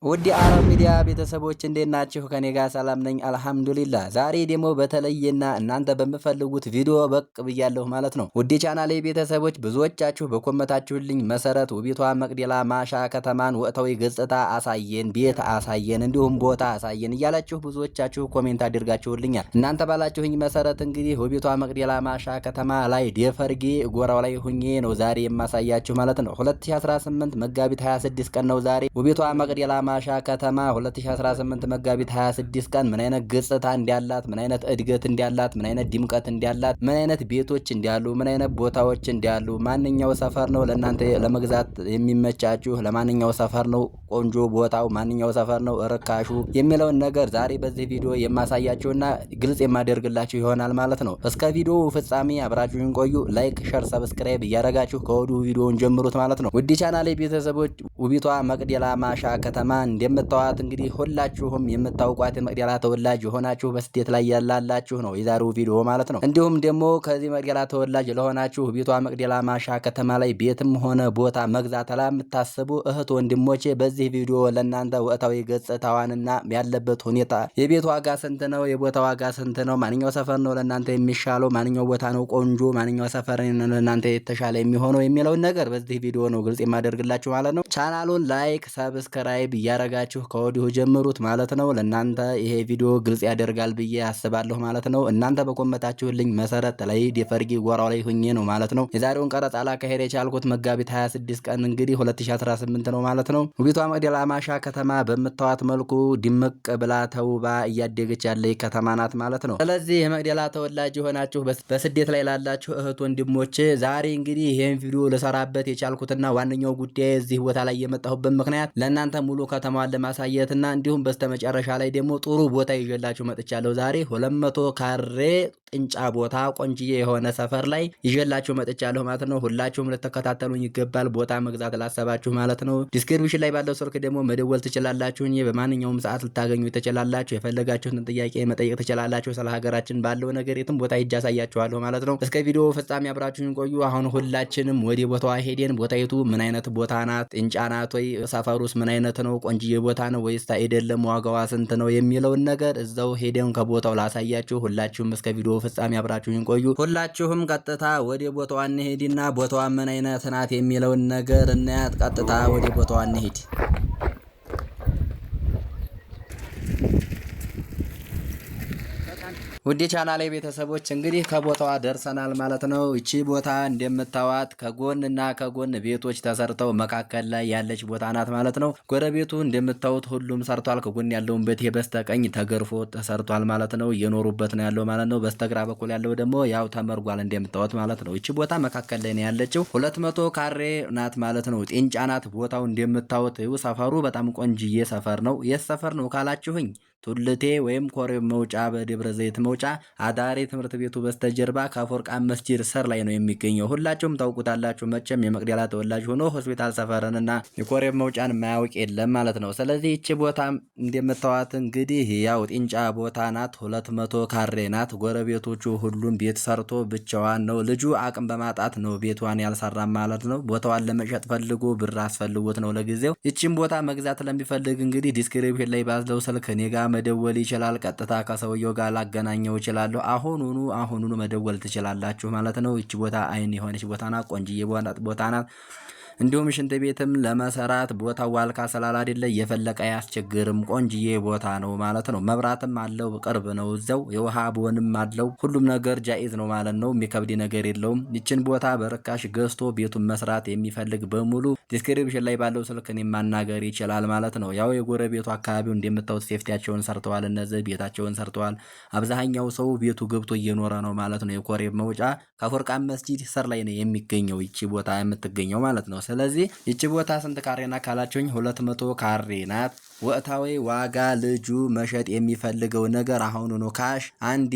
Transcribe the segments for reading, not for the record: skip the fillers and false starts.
ውድ የአረብ ሚዲያ ቤተሰቦች እንዴት ናችሁ? ከኔ ጋር ሰላም ነኝ አልሐምዱሊላህ። ዛሬ ደግሞ በተለየና እናንተ በምፈልጉት ቪዲዮ በቅ ብያለሁ ማለት ነው። ውድ ቻናሌ ቤተሰቦች ብዙዎቻችሁ በኮመታችሁልኝ መሰረት ውቢቷ መቅደላ ማሻ ከተማን ወቅታዊ ገጽታ አሳየን፣ ቤት አሳየን፣ እንዲሁም ቦታ አሳየን እያላችሁ ብዙዎቻችሁ ኮሜንት አድርጋችሁልኛል። እናንተ ባላችሁኝ መሰረት እንግዲህ ውቢቷ መቅደላ ማሻ ከተማ ላይ ደፈርጌ ጎራው ላይ ሁኜ ነው ዛሬ የማሳያችሁ ማለት ነው። 2018 መጋቢት 26 ቀን ነው ዛሬ ውቢቷ መቅደላ ማሻ ከተማ 2018 መጋቢት 26 ቀን ምን አይነት ገጽታ እንዳላት፣ ምን አይነት እድገት እንዳላት፣ ምን አይነት ድምቀት እንዳላት፣ ምን አይነት ቤቶች እንዳሉ፣ ምን አይነት ቦታዎች እንዳሉ፣ ማንኛው ሰፈር ነው ለእናንተ ለመግዛት የሚመቻችሁ፣ ለማንኛው ሰፈር ነው ቆንጆ ቦታው፣ ማንኛው ሰፈር ነው ርካሹ የሚለውን ነገር ዛሬ በዚህ ቪዲዮ የማሳያችሁና ግልጽ የማደርግላችሁ ይሆናል ማለት ነው። እስከ ቪዲዮው ፍጻሜ አብራችሁን ቆዩ። ላይክ፣ ሸር፣ ሰብስክራይብ እያደረጋችሁ ከወዲሁ ቪዲዮውን ጀምሩት ማለት ነው። ውድ ቻናሌ ቤተሰቦች ውቢቷ መቅደላ ማሻ ከተማ እንደምታዋት እንግዲህ ሁላችሁም የምታውቋት የመቅደላ ተወላጅ የሆናችሁ በስደት ላይ ያላላችሁ ነው የዛሬው ቪዲዮ ማለት ነው። እንዲሁም ደግሞ ከዚህ መቅደላ ተወላጅ ለሆናችሁ ውቢቷ መቅደላ ማሻ ከተማ ላይ ቤትም ሆነ ቦታ መግዛት ለምታስቡ እህት ወንድሞቼ በዚህ ቪዲዮ ለእናንተ ወቅታዊ ገጽታዋንና ያለበት ሁኔታ፣ የቤት ዋጋ ስንት ነው፣ የቦታ ዋጋ ስንት ነው፣ ማንኛው ሰፈር ነው ለእናንተ የሚሻለው፣ ማንኛው ቦታ ነው ቆንጆ፣ ማንኛው ሰፈር ለእናንተ የተሻለ የሚሆነው የሚለውን ነገር በዚህ ቪዲዮ ነው ግልጽ የማደርግላችሁ ማለት ነው። ቻናሉን ላይክ፣ ሰብስክራይብ እያረጋችሁ ከወዲሁ ጀምሩት ማለት ነው። ለእናንተ ይሄ ቪዲዮ ግልጽ ያደርጋል ብዬ አስባለሁ ማለት ነው። እናንተ በኮመታችሁልኝ መሰረት ላይ ደፈርጌ ጎራው ላይ ሁኜ ነው ማለት ነው የዛሬውን ቀረጻ ላካሄድ የቻልኩት መጋቢት 26 ቀን እንግዲህ 2018 ነው ማለት ነው። ውቢቷ መቅደላ ማሻ ከተማ በምታዋት መልኩ ድምቅ ብላ ተውባ እያደገች ያለ ከተማ ናት ማለት ነው። ስለዚህ የመቅደላ ተወላጅ የሆናችሁ በስደት ላይ ላላችሁ እህት ወንድሞቼ ዛሬ እንግዲህ ይሄን ቪዲዮ ልሰራበት የቻልኩትና ዋነኛው ጉዳይ እዚህ ቦታ ላይ የመጣሁበት ምክንያት ለእናንተ ሙሉ ከተማዋን ለማሳየትና እንዲሁም በስተመጨረሻ ላይ ደግሞ ጥሩ ቦታ ይዤላችሁ መጥቻለሁ። ዛሬ 200 ካሬ ጥንጫ ቦታ ቆንጅዬ የሆነ ሰፈር ላይ ይዤላችሁ መጥቻለሁ ማለት ነው። ሁላችሁም ልትከታተሉኝ ይገባል። ቦታ መግዛት ላሰባችሁ ማለት ነው። ዲስክሪፕሽን ላይ ባለው ስልክ ደግሞ መደወል ትችላላችሁ። በማንኛውም ሰዓት ልታገኙ ትችላላችሁ። የፈለጋችሁትን ጥያቄ መጠየቅ ትችላላችሁ። ስለ ሀገራችን ባለው ነገር የትም ቦታ ሂጅ አሳያችኋለሁ ማለት ነው። እስከ ቪዲዮ ፍጻሜ አብራችሁን ቆዩ። አሁን ሁላችንም ወደ ቦታዋ ሄደን ቦታይቱ ምን አይነት ቦታ ናት፣ ጥንጫ ናት ወይ፣ ሰፈሩስ ምን አይነት ነው፣ ቆንጅዬ ቦታ ነው ወይስ አይደለም፣ ዋጋዋ ስንት ነው የሚለውን ነገር እዛው ሄደን ከቦታው ላሳያችሁ። ሁላችሁም እስከ ቪዲዮ ፍጻሜ አብራችሁን ቆዩ። ሁላችሁም ቀጥታ ወደ ቦታዋ እንሄድና ቦታዋ ምን አይነት ናት የሚለውን ነገር እናያት። ቀጥታ ወደ ቦታዋ እንሄድ። ውድ ቻናሌ ቤተሰቦች እንግዲህ ከቦታዋ ደርሰናል ማለት ነው። እቺ ቦታ እንደምታዋት ከጎንና ከጎን ቤቶች ተሰርተው መካከል ላይ ያለች ቦታ ናት ማለት ነው። ጎረቤቱ እንደምታዩት ሁሉም ሰርቷል። ከጎን ያለውን ቤት በስተቀኝ ተገርፎ ተሰርቷል ማለት ነው። እየኖሩበት ነው ያለው ማለት ነው። በስተግራ በኩል ያለው ደግሞ ያው ተመርጓል እንደምታዩት ማለት ነው። እቺ ቦታ መካከል ላይ ነው ያለችው። 200 ካሬ ናት ማለት ነው። ጤንጫ ናት ቦታው እንደምታዩት። ሰፈሩ በጣም ቆንጅዬ ሰፈር ነው። የት ሰፈር ነው ካላችሁኝ ቱልቴ ወይም ኮሬብ መውጫ በደብረ ዘይት መውጫ አዳሪ ትምህርት ቤቱ በስተጀርባ ከፎርቃን መስጂድ ስር ላይ ነው የሚገኘው። ሁላችሁም ታውቁታላችሁ መቼም የመቅደላ ተወላጅ ሆኖ ሆስፒታል ሰፈርንና የኮሬብ መውጫን ማያውቅ የለም ማለት ነው። ስለዚህ እቺ ቦታ እንደምታዋት እንግዲህ ያው ጢንጫ ቦታ ናት። 200 ካሬ ናት። ጎረቤቶቹ ሁሉም ቤት ሰርቶ ብቻዋን ነው። ልጁ አቅም በማጣት ነው ቤቷን ያልሰራም ማለት ነው። ቦታዋን ለመሸጥ ፈልጎ ብር አስፈልጎት ነው ለጊዜው። እቺን ቦታ መግዛት ለሚፈልግ እንግዲህ ዲስክሪፕሽን ላይ ባለው ስልክ እኔ ጋር መደወል ይችላል። ቀጥታ ከሰውየው ጋር ላገናኘው ይችላል። አሁኑኑ መደወል ትችላላችሁ ማለት ነው። እቺ ቦታ አይን የሆነች ቦታ ናት። ቆንጅዬ ቦታ ናት። እንዲሁም ሽንት ቤትም ለመሰራት ቦታው ዋልካ ስላል አይደለ የፈለቀ አያስቸግርም። ቆንጅዬ ቦታ ነው ማለት ነው። መብራትም አለው፣ ቅርብ ነው እዛው። የውሃ ቦንም አለው። ሁሉም ነገር ጃኢዝ ነው ማለት ነው። የሚከብድ ነገር የለውም። ይችን ቦታ በርካሽ ገዝቶ ቤቱን መስራት የሚፈልግ በሙሉ ዲስክሪፕሽን ላይ ባለው ስልክ እኔን ማናገር ይችላል ማለት ነው። ያው የጎረቤቱ አካባቢው እንደምታዩት ሴፍቲያቸውን ሰርተዋል። እነዚህ ቤታቸውን ሰርተዋል። አብዛኛው ሰው ቤቱ ገብቶ እየኖረ ነው ማለት ነው። የኮሬብ መውጫ ከፎርቃን መስጂድ ስር ላይ ነው የሚገኘው ይቺ ቦታ የምትገኘው ማለት ነው። ስለዚህ ይቺ ቦታ ስንት ካሬ ናት ካላችሁኝ 200 ካሬ ናት። ወቅታዊ ዋጋ ልጁ መሸጥ የሚፈልገው ነገር አሁኑ ነው ካሽ 1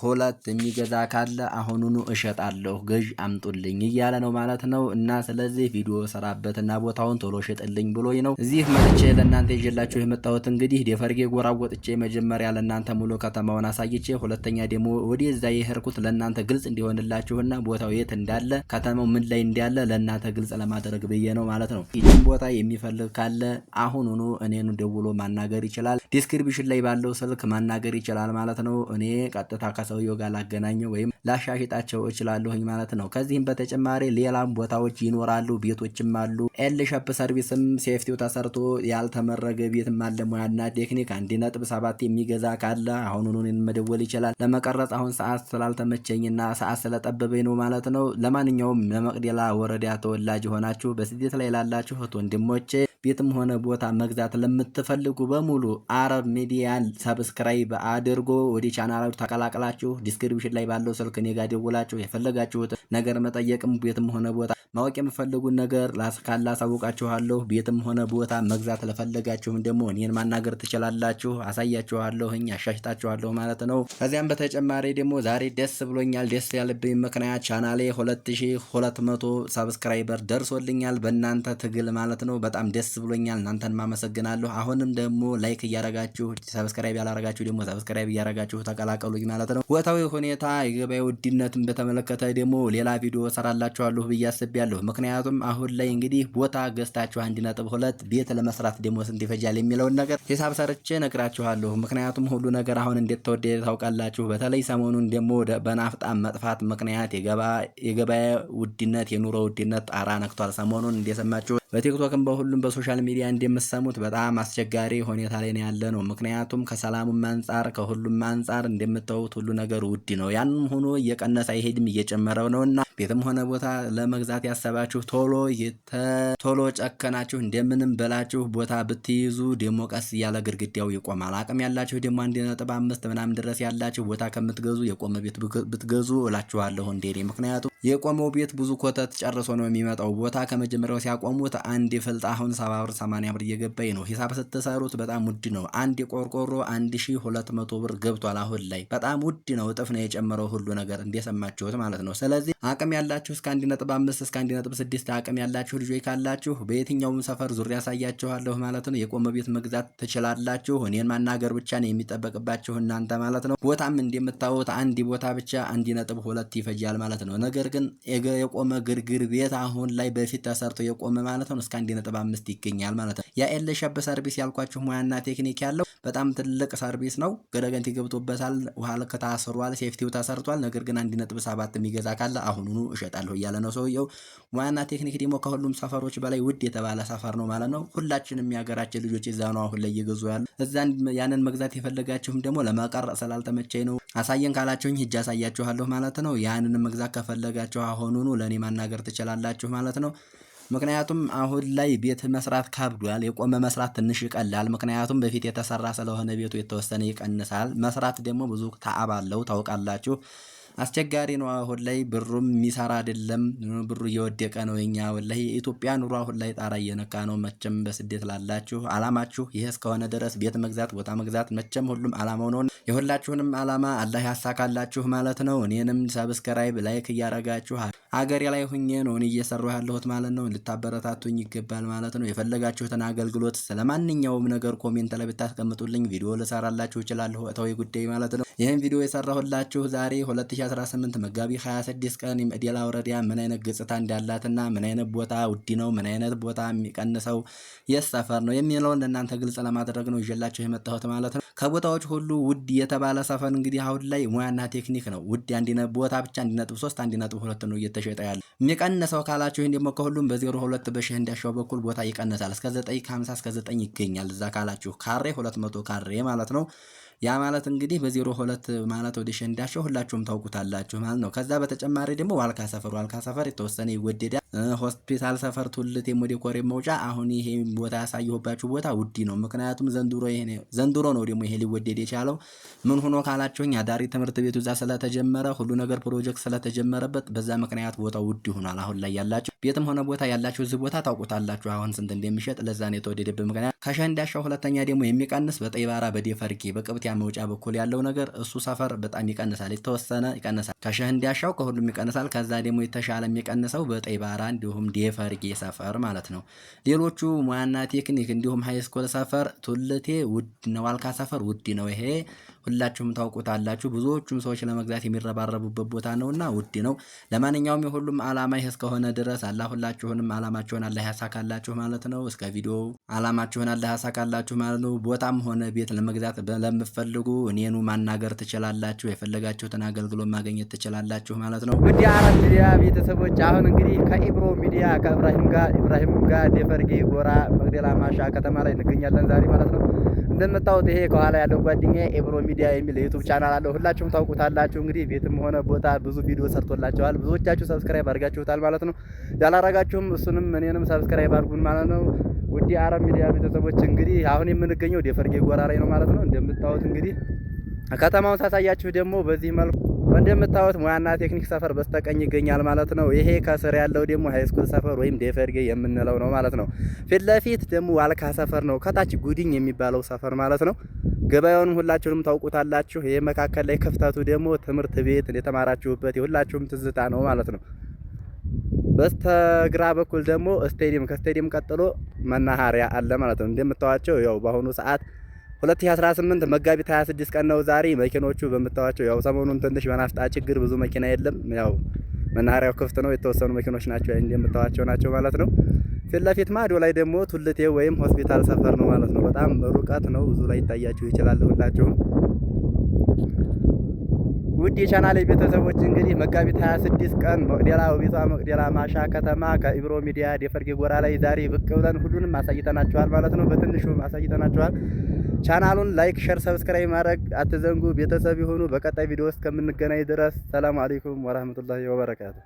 ሁለት የሚገዛ ካለ አሁኑኑ እሸጣለሁ ገዥ አምጡልኝ እያለ ነው ማለት ነው። እና ስለዚህ ቪዲዮ ሰራበትና ቦታውን ቶሎ ሽጥልኝ ብሎኝ ነው እዚህ መጥቼ ለእናንተ ይዤላችሁ የመጣሁት። እንግዲህ ደፈርጌ ጎራ ወጥቼ መጀመሪያ ለእናንተ ሙሉ ከተማውን አሳይቼ፣ ሁለተኛ ደግሞ ወደዛ የሄድኩት ለእናንተ ግልጽ እንዲሆንላችሁና ቦታው የት እንዳለ ከተማው ምን ላይ እንዳለ ለእናንተ ግልጽ ለማድረግ ብዬ ነው ማለት ነው። ይህን ቦታ የሚፈልግ ካለ አሁኑኑ እኔን ደውሎ ማናገር ይችላል። ዲስክሪፕሽን ላይ ባለው ስልክ ማናገር ይችላል ማለት ነው። እኔ ቀጥታ ከሰውየው ጋር ላገናኘው ወይም ላሻሽጣቸው እችላለሁኝ ማለት ነው። ከዚህም በተጨማሪ ሌላም ቦታዎች ይኖራሉ፣ ቤቶችም አሉ። ኤል ሸፕ ሰርቪስም ሴፍቲው ተሰርቶ ያልተመረገ ቤትም አለ። ሙያና ቴክኒክ 1.7 የሚገዛ ካለ አሁኑኑ እኔን መደወል ይችላል። ለመቀረጽ አሁን ሰዓት ስላልተመቸኝና ሰዓት ስለጠበበኝ ነው ማለት ነው። ለማንኛውም ለመቅደላ ወረዳ ተወላጅ ሆናችሁ በስደት ላይ ላላችሁ ወንድሞቼ ቤትም ሆነ ቦታ መግዛት ለምትፈልጉ በሙሉ አረብ ሚዲያን ሰብስክራይብ አድርጎ ወደ ቻናሉ ተቀላቅላችሁ ዲስክሪፕሽን ላይ ባለው ስልክ እኔ ጋር ደውላችሁ የፈለጋችሁት ነገር መጠየቅም ቤትም ሆነ ቦታ ማወቅ የምፈልጉን ነገር ካላሳውቃችኋለሁ። ቤትም ሆነ ቦታ መግዛት ለፈለጋችሁም ደግሞ እኔን ማናገር ትችላላችሁ። አሳያችኋለሁኝ፣ አሻሽጣችኋለሁ ማለት ነው። ከዚያም በተጨማሪ ደግሞ ዛሬ ደስ ብሎኛል። ደስ ያለብኝ ምክንያት ቻናሌ 2200 ሰብስክራይበር ደርሶልኛል በእናንተ ትግል ማለት ነው። በጣም ደስ ብሎኛል። እናንተን ማመሰግናለሁ። አሁንም ደግሞ ላይክ እያረጋችሁ ሰብስክራይብ ያላረጋችሁ ደግሞ ሰብስክራይብ እያረጋችሁ ተቀላቀሉኝ ማለት ነው። ወቅታዊ ሁኔታ የገበያ ውድነትን በተመለከተ ደግሞ ሌላ ቪዲዮ ሰራላችኋለሁ ብዬ አስቤያለሁ። ምክንያቱም አሁን ላይ እንግዲህ ቦታ ገዝታችሁ 1.2 ቤት ለመስራት ደግሞ ስንት ይፈጃል የሚለውን ነገር ሂሳብ ሰርቼ ነግራችኋለሁ። ምክንያቱም ሁሉ ነገር አሁን እንዴት ተወደደ ታውቃላችሁ። በተለይ ሰሞኑን ደግሞ በናፍጣ መጥፋት ምክንያት የገበያ ውድነት የኑሮ ውድነት ጣራ ነክቷል። ሰሞኑን እንደሰማችሁ በቲክቶክም በሁሉም በሶሻል ሚዲያ እንደምትሰሙት በጣም አስቸጋሪ ሁኔታ ላይ ነው ያለ ነው። ምክንያቱም ከሰላሙም አንጻር ከሁሉም አንጻር እንደምታዩት ሁሉ ነገር ውድ ነው። ያንም ሆኖ እየቀነሰ አይሄድም እየጨመረው ነውና ቤትም ሆነ ቦታ ለመግዛት ያሰባችሁ ቶሎ ጨከናችሁ እንደምንም በላችሁ ቦታ ብትይዙ ደግሞ ቀስ እያለ ግድግዳው ይቆማል። አቅም ያላችሁ ደግሞ 1.5 ምናምን ድረስ ያላችሁ ቦታ ከምትገዙ የቆመ ቤት ብትገዙ እላችኋለሁ እንደኔ። ምክንያቱም የቆመው ቤት ብዙ ኮተት ጨርሶ ነው የሚመጣው። ቦታ ከመጀመሪያው ሲያቆሙት አንድ ፍልጥ አሁን 70 ብር 80 ብር እየገባኝ ነው። ሂሳብ ስትሰሩት በጣም ውድ ነው። አንድ ቆርቆሮ 1200 ብር ገብቷል። አሁን ላይ በጣም ውድ ነው። እጥፍ ነው የጨመረው ሁሉ ነገር እንደሰማችሁት ማለት ነው። ስለዚህ አቅም ያላችሁ እስከ 1.5 እስከ 1.6 አቅም ያላችሁ ልጆች ካላችሁ በየትኛውም ሰፈር ዙሪያ ያሳያችኋለሁ ማለት ነው። የቆመ ቤት መግዛት ትችላላችሁ። እኔን ማናገር ብቻ ነው የሚጠበቅባችሁ እናንተ ማለት ነው። ቦታም እንደምታዩት አንድ ቦታ ብቻ 1.2 ይፈጃል ማለት ነው። ነገር ግን የቆመ ግርግር ቤት አሁን ላይ በፊት ተሰርቶ የቆመ ማለት ነው እስከ 1.5 ይገኛል ማለት ነው። የኤል ሸፕ ሰርቪስ ያልኳችሁ ሙያና ቴክኒክ ያለው በጣም ትልቅ ሰርቪስ ነው። ገረገንቲ ገብቶበታል፣ ውሃ ልክ ታስሯል፣ ሴፍቲው ተሰርቷል። ነገር ግን 1.7 የሚገዛ ካለ አሁኑኑ እሸጣለሁ እያለ ነው ሰውየው። ሙያና ቴክኒክ ደግሞ ከሁሉም ሰፈሮች በላይ ውድ የተባለ ሰፈር ነው ማለት ነው። ሁላችንም የሀገራችን ልጆች እዛ ነው አሁን ላይ እየገዙ ያሉ። እዛን ያንን መግዛት የፈለጋችሁም ደግሞ ለመቀረጽ ስላልተመቸኝ ነው አሳየን ካላችሁኝ ሂጅ አሳያችኋለሁ ማለት ነው። ያንን መግዛት ከፈለጋችሁ አሁኑኑ ለእኔ ማናገር ትችላላችሁ ማለት ነው። ምክንያቱም አሁን ላይ ቤት መስራት ካብዷል። የቆመ መስራት ትንሽ ይቀላል። ምክንያቱም በፊት የተሰራ ስለሆነ ቤቱ የተወሰነ ይቀንሳል። መስራት ደግሞ ብዙ ተዓብ አለው ታውቃላችሁ። አስቸጋሪ ነው። አሁን ላይ ብሩም የሚሰራ አይደለም። ብሩ እየወደቀ ነው። የኛ ወላሂ የኢትዮጵያ ኑሮ አሁን ላይ ጣራ እየነካ ነው። መቼም በስደት ላላችሁ አላማችሁ ይሄ እስከሆነ ድረስ ቤት መግዛት ቦታ መግዛት መቼም ሁሉም አላማው ነው። የሁላችሁንም አላማ አላህ ያሳካላችሁ ማለት ነው። እኔንም ሰብስክራይብ ላይክ እያረጋችሁ አገሬ ላይ ሁኜ ነው እኔ እየሰራሁ ያለሁት ማለት ነው። ልታበረታቱኝ ይገባል ማለት ነው። የፈለጋችሁትን አገልግሎት ስለማንኛውም ነገር ኮሜንት ላይ ብታስቀምጡልኝ ቪዲዮ ልሰራላችሁ እችላለሁ። ወቅታዊ ጉዳይ ማለት ነው። ይህን ቪዲዮ የሰራሁላችሁ ዛሬ 2018 መጋቢት 26 ቀን የመቅደላ ወረዳ ምን አይነት ገጽታ እንዳላትና ምን አይነት ቦታ ውድ ነው፣ ምን አይነት ቦታ የሚቀንሰው የት ሰፈር ነው የሚለውን ለእናንተ ግልጽ ለማድረግ ነው ይዤላችሁ የመጣሁት ማለት ነው። ከቦታዎች ሁሉ ውድ የተባለ ሰፈር እንግዲህ አሁን ላይ ሙያና ቴክኒክ ነው። ውድ ቦታ ብቻ 1.3 1.2 ነው እየተሸጠ ያለ። የሚቀንሰው ካላችሁ ይሄን ደግሞ ከሁሉም በ02 በሸህ እንዳሻው በኩል ቦታ ይቀንሳል። እስከ 950 እስከ 9 ይገኛል። እዛ ካላችሁ ካሬ 200 ካሬ ማለት ነው። ያ ማለት እንግዲህ በ02 ማለት ወደ ሸህ እንዳሻው ሁላችሁም ታውቁታላችሁ ማለት ነው። ከዛ በተጨማሪ ደግሞ ዋልካ ሰፈር የተወሰነ ይወደዳል። ሆስፒታል ሰፈር ቱልት ወደ ኮሬብ መውጫ አሁን ይሄ ቦታ ያሳየሁባችሁ ቦታ ውድ ነው። ምክንያቱም ዘንድሮ ነው ደግሞ ይሄ ሊወደድ የቻለው። ምን ሆኖ ካላችሁኝ አዳሪ ትምህርት ቤቱ እዛ ስለተጀመረ ሁሉ ነገር ፕሮጀክት ስለተጀመረበት በዛ ምክንያት ቦታው ውድ ሆኗል። አሁን ላይ ያላችሁ ቤትም ሆነ ቦታ ያላችሁ እዚህ ቦታ ታውቁታላችሁ አሁን ስንት እንደሚሸጥ። ለዛ ነው የተወደደበት ምክንያት። ከሸንዳሻው ሁለተኛ ደግሞ የሚቀንስ በጠይባራ በዴፈርጌ በቅብቲያ መውጫ በኩል ያለው ነገር እሱ ሰፈር በጣም ይቀንሳል፣ የተወሰነ ይቀንሳል። ከሸንዳሻው ከሁሉም ይቀንሳል። ከዛ ደግሞ የተሻለ የሚቀንሰው በጠይባራ እንዲሁም ዴፈርጌ ሰፈር ማለት ነው። ሌሎቹ ሙያና ቴክኒክ እንዲሁም ሃይስኩል ሰፈር ቱልቴ ውድ ነው። ዋልካ ሰፈር ውድ ነው። ይሄ ሁላችሁም ታውቁታላችሁ። ብዙዎቹም ሰዎች ለመግዛት የሚረባረቡበት ቦታ ነውና ውድ ነው። ለማንኛውም የሁሉም አላማ ይሄ እስከሆነ ድረስ አላህ ሁላችሁንም አላማችሁን አላህ ያሳካላችሁ ማለት ነው። እስከ ቪዲዮ አላማችሁን አላህ ያሳካላችሁ ማለት ነው። ቦታም ሆነ ቤት ለመግዛት ለምትፈልጉ እኔኑ ማናገር ትችላላችሁ። የፈለጋችሁትን አገልግሎት ማግኘት ትችላላችሁ ማለት ነው። ውድ የአራት ሚዲያ ቤተሰቦች አሁን እንግዲህ ከኢብሮ ሚዲያ ከኢብራሂም ጋር ዴፈርጌ ጎራ መቅደላ ማሻ ከተማ ላይ እንገኛለን ዛሬ ማለት ነው። እንደምታዩት ይሄ ከኋላ ያለው ጓደኛዬ ኢብሮ ሚዲያ የሚል የዩቲዩብ ቻናል አለው። ሁላችሁም ታውቁታላችሁ። እንግዲህ ቤትም ሆነ ቦታ ብዙ ቪዲዮ ሰርቶላችኋል። ብዙዎቻችሁ ሰብስክራይብ አድርጋችሁታል ማለት ነው። ያላረጋችሁም እሱንም እኔንም ሰብስክራይብ አድርጉን ማለት ነው። ውድ የአረብ ሚዲያ ቤተሰቦች እንግዲህ አሁን የምንገኘው ዴፈርጌ ጎራ ላይ ነው ማለት ነው። እንደምታዩት እንግዲህ ከተማውን ሳሳያችሁ ደግሞ በዚህ መልኩ እንደምታዩት ሙያና ቴክኒክ ሰፈር በስተቀኝ ይገኛል ማለት ነው። ይሄ ከስር ያለው ደግሞ ሃይስኩል ሰፈር ወይም ዴፈርጌ የምንለው ነው ማለት ነው። ፊት ለፊት ደግሞ ዋልካ ሰፈር ነው። ከታች ጉድኝ የሚባለው ሰፈር ማለት ነው። ገበያውን ሁላችሁም ታውቁታላችሁ። ይሄ መካከል ላይ ክፍተቱ ደግሞ ትምህርት ቤት የተማራችሁበት የሁላችሁም ትዝታ ነው ማለት ነው። በስተግራ በኩል ደግሞ ስቴዲየም፣ ከስቴዲየም ቀጥሎ መናኸሪያ አለ ማለት ነው። እንደምታዋቸው ያው በአሁኑ ሰዓት 2018 መጋቢት 26 ቀን ነው ዛሬ። መኪኖቹ በምታዋቸው ያው ሰሞኑን ትንሽ በናፍጣ ችግር ብዙ መኪና የለም። ያው መናኸሪያው ክፍት ነው። የተወሰኑ መኪኖች ናቸው እንደምታዋቸው ናቸው ማለት ነው። ፊት ለፊት ማዶ ላይ ደግሞ ቱልቴ ወይም ሆስፒታል ሰፈር ነው ማለት ነው። በጣም ሩቀት ነው። ብዙ ላይ ይታያችሁ ይችላል ሁላችሁም። ውድ የቻናሌ ቤተሰቦች እንግዲህ መጋቢት 26 ቀን መቅደላ ውቢቷ መቅደላ ማሻ ከተማ ከኢብሮ ሚዲያ ዴፈርጌ ጎራ ላይ ዛሬ ብቅ ብለን ሁሉንም አሳይተናችኋል ማለት ነው። በትንሹም አሳይተናችኋል። ቻናሉን ላይክ፣ ሼር፣ ሰብስክራይብ ማድረግ አትዘንጉ። ቤተሰብ ይሁኑ። በቀጣይ ቪዲዮ እስከምንገናኝ ድረስ ሰላም አለይኩም ወራህመቱላሂ ወበረካቱ።